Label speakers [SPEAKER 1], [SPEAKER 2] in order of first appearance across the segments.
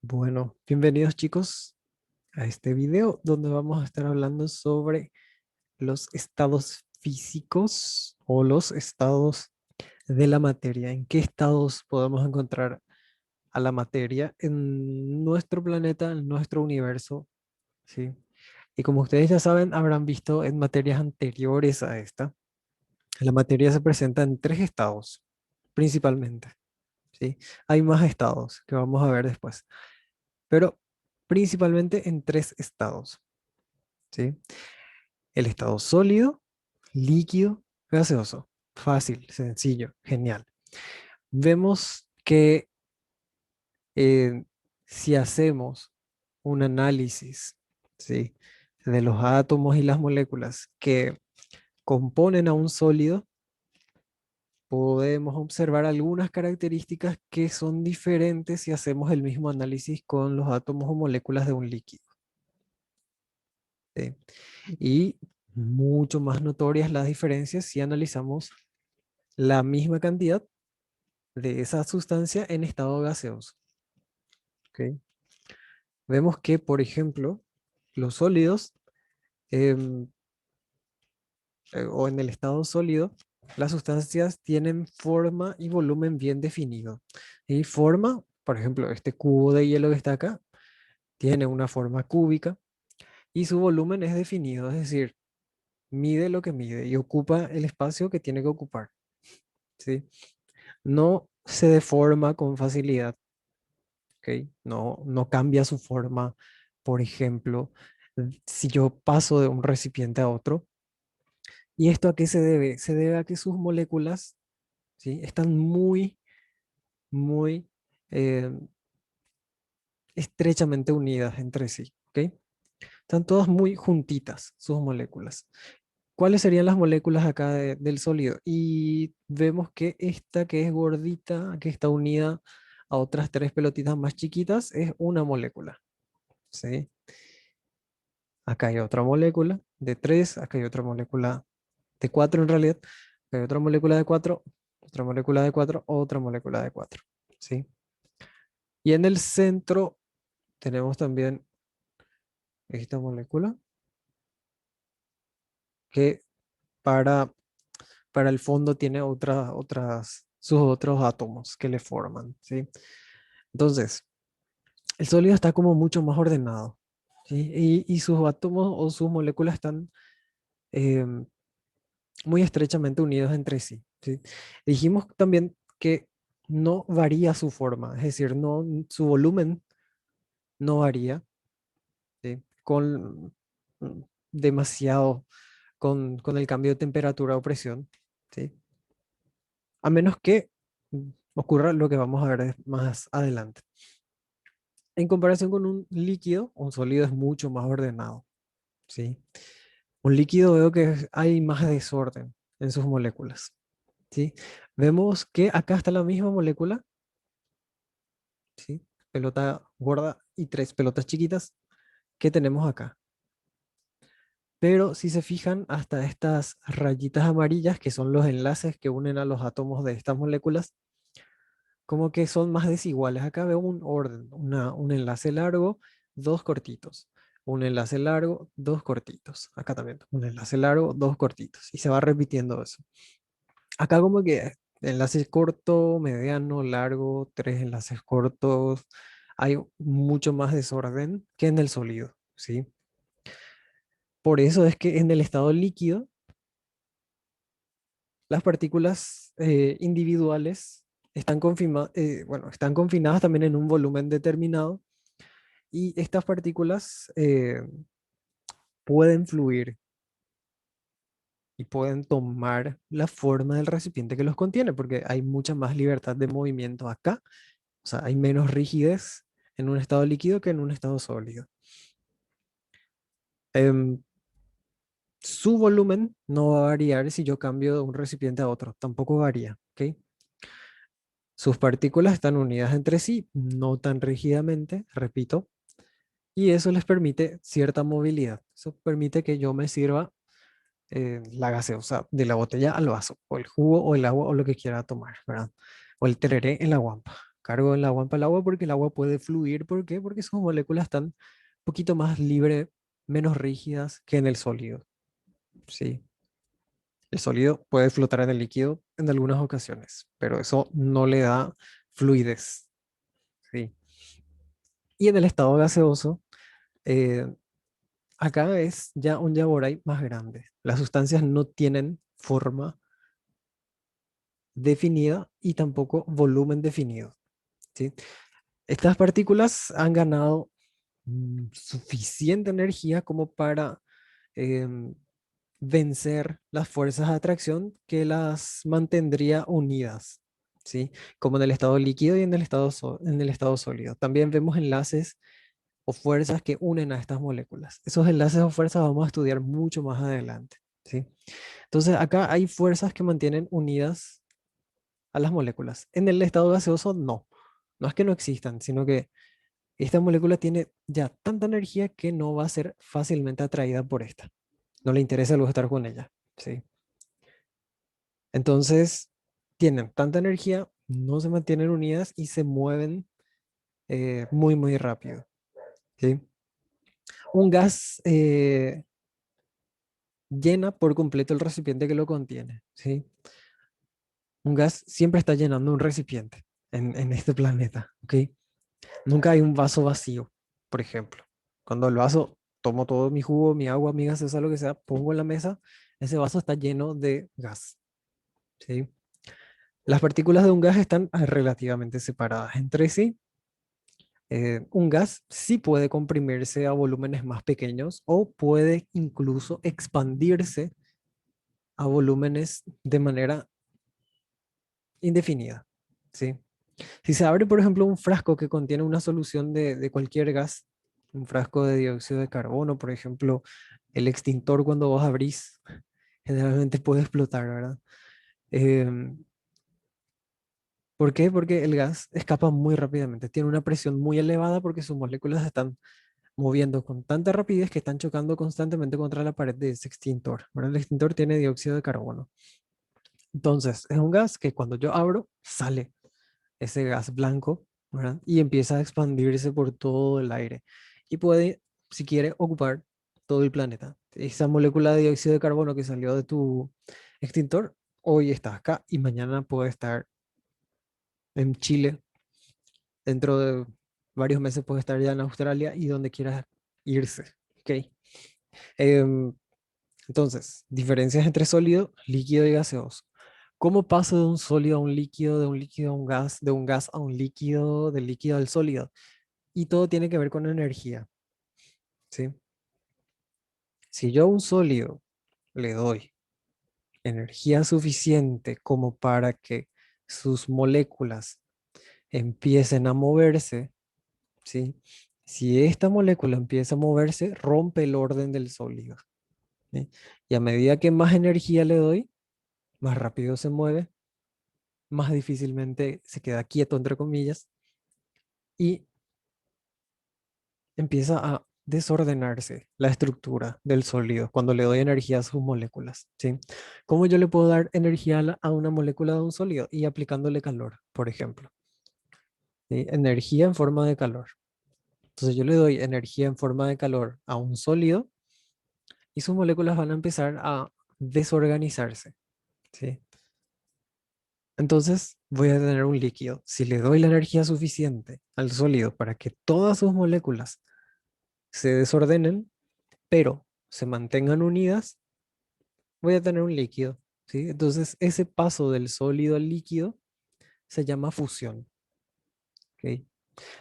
[SPEAKER 1] Bueno, bienvenidos chicos a este video donde vamos a estar hablando sobre los estados físicos o los estados de la materia. ¿En qué estados podemos encontrar a la materia en nuestro planeta, en nuestro universo? ¿Sí? Y como ustedes ya saben, habrán visto en materias anteriores a esta, la materia se presenta en tres estados, principalmente. ¿Sí? Hay más estados que vamos a ver después, pero principalmente en tres estados. ¿Sí? El estado sólido, líquido, gaseoso. Fácil, sencillo, genial. Vemos que eh, si hacemos un análisis, ¿sí?, de los átomos y las moléculas que componen a un sólido, podemos observar algunas características que son diferentes si hacemos el mismo análisis con los átomos o moléculas de un líquido. ¿Sí? Y mucho más notorias las diferencias si analizamos la misma cantidad de esa sustancia en estado gaseoso. ¿Ok? Vemos que, por ejemplo, los sólidos em, o en el estado sólido, las sustancias tienen forma y volumen bien definido. Y forma, por ejemplo, este cubo de hielo que está acá, tiene una forma cúbica y su volumen es definido, es decir, mide lo que mide y ocupa el espacio que tiene que ocupar. ¿Sí? No se deforma con facilidad. ¿Ok? No cambia su forma. Por ejemplo, si yo paso de un recipiente a otro. ¿Y esto a qué se debe? Se debe a que sus moléculas, ¿sí?, están muy eh, estrechamente unidas entre sí. ¿Ok? Están todas muy juntitas, sus moléculas. ¿Cuáles serían las moléculas acá del sólido? Y vemos que esta que es gordita, que está unida a otras tres pelotitas más chiquitas, es una molécula. ¿Sí? Acá hay otra molécula de 3, acá hay otra molécula de 4 en realidad, acá hay otra molécula de 4, otra molécula de 4, otra molécula de 4. ¿Sí? Y en el centro tenemos también esta molécula que para, para el fondo tiene sus otros átomos que le forman. ¿Sí? Entonces, el sólido está como mucho más ordenado. ¿Sí? Y sus átomos o sus moléculas están em, muy estrechamente unidos entre sí. ¿Sí? Dijimos también que no varía su forma, es decir, su volumen no varía, ¿sí?, con demasiado, con el cambio de temperatura o presión, ¿sí? A menos que ocurra lo que vamos a ver más adelante. En comparación con un líquido, un sólido es mucho más ordenado, ¿sí? Un líquido veo que hay más desorden en sus moléculas. ¿Sí? Vemos que acá está la misma molécula, ¿sí? Pelota gorda y tres pelotas chiquitas que tenemos acá. Pero si se fijan, hasta estas rayitas amarillas, que son los enlaces que unen a los átomos de estas moléculas, como que son más desiguales. Acá veo un orden, un enlace largo, dos cortitos. Un enlace largo, dos cortitos. Acá también, un enlace largo, dos cortitos. Y se va repitiendo eso. Acá como que enlaces corto, mediano, largo, tres enlaces cortos. Hay mucho más desorden que en el sólido, ¿sí? Por eso es que en el estado líquido, las partículas individuales bueno, están confinadas también en un volumen determinado y estas partículas pueden fluir y pueden tomar la forma del recipiente que los contiene, porque hay mucha más libertad de movimiento acá. O sea, hay menos rigidez en un estado líquido que en un estado sólido. Em, Su volumen no va a variar si yo cambio de un recipiente a otro, tampoco varía, ¿ok? Sus partículas están unidas entre sí, no tan rígidamente, repito, y eso les permite cierta movilidad. Eso permite que yo me sirva la gaseosa de la botella al vaso, o el jugo, o el agua, o lo que quiera tomar, ¿verdad? O el tereré en la guampa. cargo en la guampa el agua porque el agua puede fluir. ¿Por qué? Porque sus moléculas están un poquito más libres, menos rígidas que en el sólido. Sí. El sólido puede flotar en el líquido en algunas ocasiones, pero eso no le da fluidez. Sí. Y en el estado gaseoso, eh, acá es ya un Yaboray más grande. Las sustancias no tienen forma definida y tampoco volumen definido. ¿Sí? Estas partículas han ganado suficiente energía como para em, vencer las fuerzas de atracción que las mantendría unidas, ¿sí? Como en el estado líquido y en el en el estado sólido. También vemos enlaces o fuerzas que unen a estas moléculas. Esos enlaces o fuerzas vamos a estudiar mucho más adelante, ¿sí? Entonces acá hay fuerzas que mantienen unidas a las moléculas. En el estado gaseoso no. No es que no existan, sino que esta molécula tiene ya tanta energía que no va a ser fácilmente atraída por esta. No le interesa luego estar con ella, ¿sí? Entonces, tienen tanta energía, no se mantienen unidas y se mueven muy, muy rápido, ¿sí? Un gas llena por completo el recipiente que lo contiene, ¿sí? Un gas siempre está llenando un recipiente en este planeta, ¿ok? Nunca hay un vaso vacío, por ejemplo. Cuando el vaso, tomo todo mi jugo, mi agua, mi gaseosa, lo que sea, pongo en la mesa, ese vaso está lleno de gas, ¿sí? Las partículas de un gas están relativamente separadas entre sí. Un gas sí puede comprimirse a volúmenes más pequeños o puede incluso expandirse a volúmenes de manera indefinida, ¿sí? Si se abre, por ejemplo, un frasco que contiene una solución de cualquier gas, un frasco de dióxido de carbono, por ejemplo, el extintor cuando vos abrís, generalmente puede explotar, ¿verdad? Em, ¿Por qué? Porque el gas escapa muy rápidamente, tiene una presión muy elevada porque sus moléculas se están moviendo con tanta rapidez que están chocando constantemente contra la pared de ese extintor, ¿verdad? El extintor tiene dióxido de carbono. Entonces, es un gas que cuando yo abro, sale ese gas blanco, ¿verdad? Y empieza a expandirse por todo el aire. Y puede, si quiere, ocupar todo el planeta. Esa molécula de dióxido de carbono que salió de tu extintor, hoy está acá y mañana puede estar en Chile. Dentro de varios meses puede estar ya en Australia y donde quiera irse. ¿Ok? Em, entonces, diferencias entre sólido, líquido y gaseoso. ¿Cómo paso de un sólido a un líquido, de un líquido a un gas, de un gas a un líquido, del líquido al sólido? Y todo tiene que ver con energía, ¿sí? Si yo a un sólido le doy energía suficiente como para que sus moléculas empiecen a moverse, ¿sí? Si esta molécula empieza a moverse, rompe el orden del sólido, ¿sí? Y a medida que más energía le doy, más rápido se mueve, más difícilmente se queda quieto, entre comillas, y empieza a desordenarse la estructura del sólido cuando le doy energía a sus moléculas, ¿sí? ¿Cómo yo le puedo dar energía a, a una molécula de un sólido? Y aplicándole calor, por ejemplo, ¿sí? Energía en forma de calor. Entonces yo le doy energía en forma de calor a un sólido y sus moléculas van a empezar a desorganizarse, ¿sí? Entonces voy a tener un líquido. Si le doy la energía suficiente al sólido para que todas sus moléculas se desordenen, pero se mantengan unidas, voy a tener un líquido, ¿sí? Entonces, ese paso del sólido al líquido se llama fusión, ¿ok?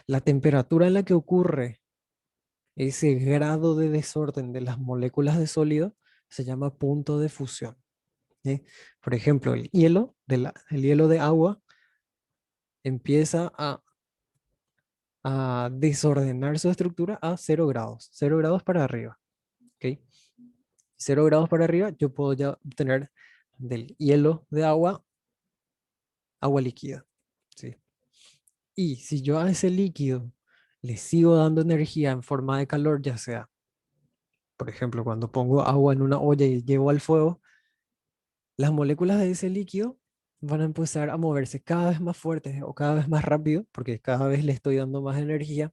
[SPEAKER 1] La temperatura en la que ocurre ese grado de desorden de las moléculas de sólido se llama punto de fusión, ¿sí? Por ejemplo, el hielo, el hielo de agua empieza a desordenar su estructura a 0 grados para arriba, ¿ok? 0 grados para arriba, yo puedo ya obtener del hielo de agua, agua líquida, ¿sí? Y si yo a ese líquido le sigo dando energía en forma de calor, ya sea, por ejemplo, cuando pongo agua en una olla y llevo al fuego, las moléculas de ese líquido van a empezar a moverse cada vez más fuertes o cada vez más rápido, porque cada vez le estoy dando más energía,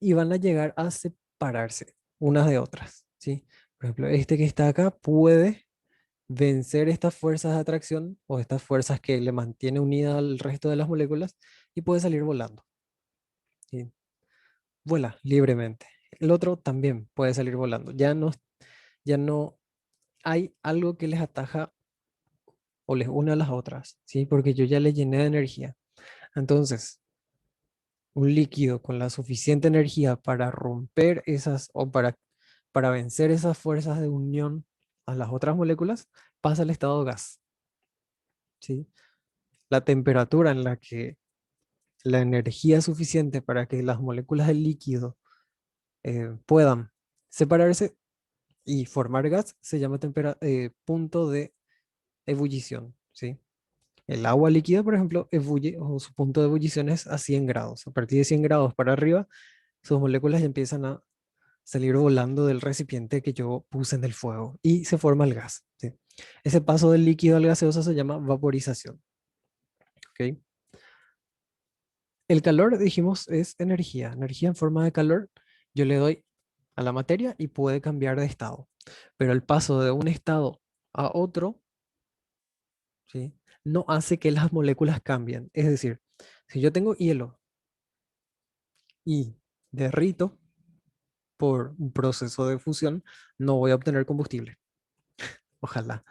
[SPEAKER 1] y van a llegar a separarse unas de otras, ¿sí? Por ejemplo, este que está acá puede vencer estas fuerzas de atracción o estas fuerzas que le mantiene unida al resto de las moléculas y puede salir volando, ¿sí? Vuela libremente. El otro también puede salir volando. Ya no hay algo que les ataja o les une a las otras, ¿sí? Porque yo ya le llené de energía. Entonces, un líquido con la suficiente energía para romper esas o para vencer esas fuerzas de unión a las otras moléculas pasa al estado gas, ¿sí? La temperatura en la que la energía suficiente para que las moléculas del líquido puedan separarse y formar gas se llama punto de ebullición, ¿sí? El agua líquida, por ejemplo, ebulle o su punto de ebullición es a 100 grados. A partir de 100 grados para arriba, sus moléculas ya empiezan a salir volando del recipiente que yo puse en el fuego y se forma el gas, ¿sí? Ese paso del líquido al gaseoso se llama vaporización, ¿ok? El calor, dijimos, es energía, energía en forma de calor. Yo le doy a la materia y puede cambiar de estado. Pero el paso de un estado a otro, ¿sí? No hace que las moléculas cambien. Es decir, si yo tengo hielo y derrito por un proceso de fusión, no voy a obtener combustible. Ojalá.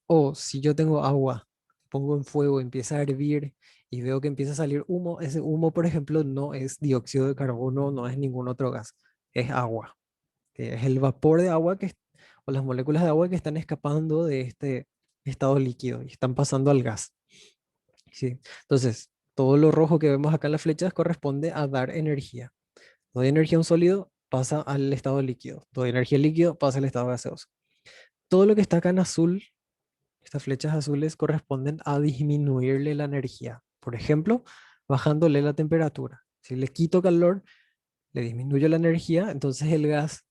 [SPEAKER 1] O si yo tengo agua, pongo en fuego, empieza a hervir y veo que empieza a salir humo, ese humo, por ejemplo, no es dióxido de carbono, no es ningún otro gas, es agua. Que es el vapor de agua o las moléculas de agua que están escapando de este estado líquido y están pasando al gas, ¿sí? Entonces, todo lo rojo que vemos acá en las flechas corresponde a dar energía. Doy energía a un sólido, pasa al estado líquido. Doy energía al líquido, pasa al estado gaseoso. Todo lo que está acá en azul, estas flechas azules corresponden a disminuirle la energía. Por ejemplo, bajándole la temperatura. Si le quito calor, le disminuyo la energía, entonces el gas,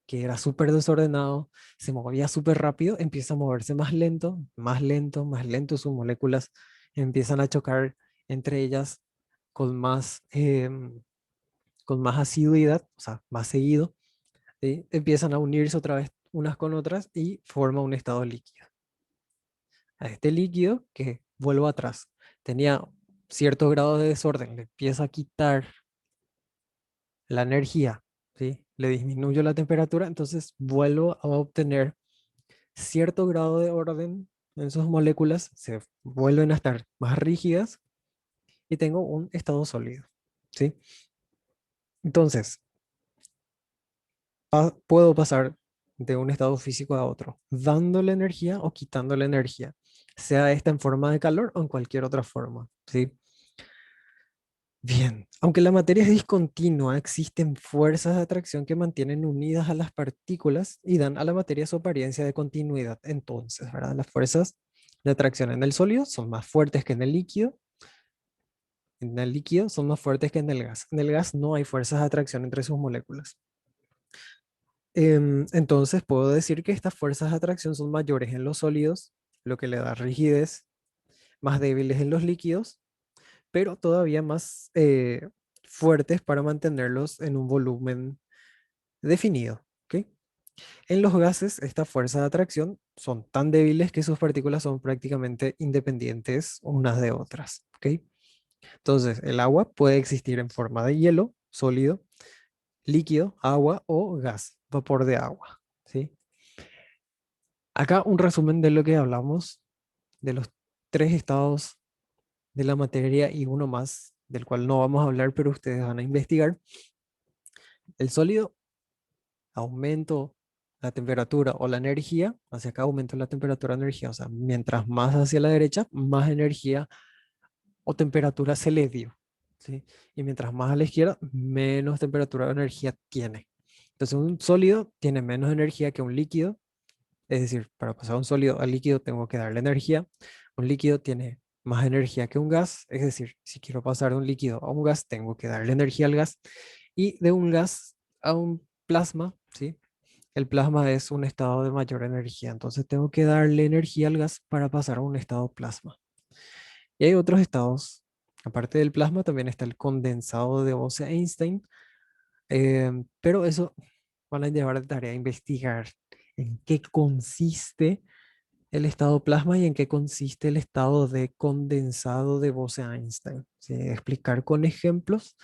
[SPEAKER 1] que era súper desordenado, se movía súper rápido, empieza a moverse más lento, más lento, más lento. Sus moléculas empiezan a chocar entre ellas con con más asiduidad, o sea, más seguido, ¿sí? Empiezan a unirse otra vez unas con otras y forma un estado líquido. A este líquido, que vuelvo atrás, tenía cierto grado de desorden, le empieza a quitar la energía, ¿sí? Le disminuyo la temperatura, entonces vuelvo a obtener cierto grado de orden en sus moléculas, se vuelven a estar más rígidas y tengo un estado sólido, ¿sí? Entonces, puedo pasar de un estado físico a otro, dándole energía o quitándole energía, sea esta en forma de calor o en cualquier otra forma, ¿sí? Bien, aunque la materia es discontinua, existen fuerzas de atracción que mantienen unidas a las partículas y dan a la materia su apariencia de continuidad. Entonces, ¿verdad? Las fuerzas de atracción en el sólido son más fuertes que en el líquido. En el líquido son más fuertes que en el gas. En el gas no hay fuerzas de atracción entre sus moléculas. Entonces, puedo decir que estas fuerzas de atracción son mayores en los sólidos, lo que le da rigidez, más débiles en los líquidos, pero todavía más fuertes para mantenerlos en un volumen definido, ¿ok? En los gases, estas fuerzas de atracción son tan débiles que sus partículas son prácticamente independientes unas de otras, ¿ok? Entonces, el agua puede existir en forma de hielo, sólido, líquido, agua o gas, vapor de agua, ¿sí? Acá un resumen de lo que hablamos, de los tres estados de la materia y uno más, del cual no vamos a hablar, pero ustedes van a investigar. El sólido, aumento la temperatura o la energía, hacia acá aumento la temperatura o energía, o sea, mientras más hacia la derecha, más energía o temperatura se le dio, ¿sí? Y mientras más a la izquierda, menos temperatura o energía tiene. Entonces, un sólido tiene menos energía que un líquido, es decir, para pasar un sólido al líquido tengo que darle energía. Un líquido tiene más energía que un gas, es decir, si quiero pasar de un líquido a un gas, tengo que darle energía al gas. Y de un gas a un plasma, ¿sí? el plasma es un estado de mayor energía, entonces tengo que darle energía al gas para pasar a un estado plasma. Y hay otros estados, aparte del plasma también está el condensado de Bose-Einstein, pero eso van a llevar de tarea a investigar en qué consiste el estado plasma y en qué consiste el estado de condensado de Bose-Einstein. ¿Sí? Explicar con ejemplos,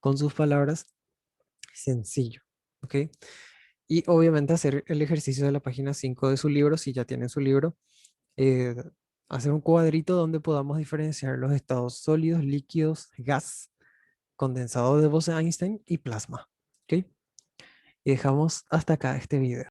[SPEAKER 1] con sus palabras, sencillo. ¿Ok? Y obviamente hacer el ejercicio de la página 5 de su libro, si ya tienen su libro, eh, hacer un cuadrito donde podamos diferenciar los estados sólidos, líquidos, gas, condensado de Bose-Einstein y plasma. ¿Ok? Y dejamos hasta acá este video.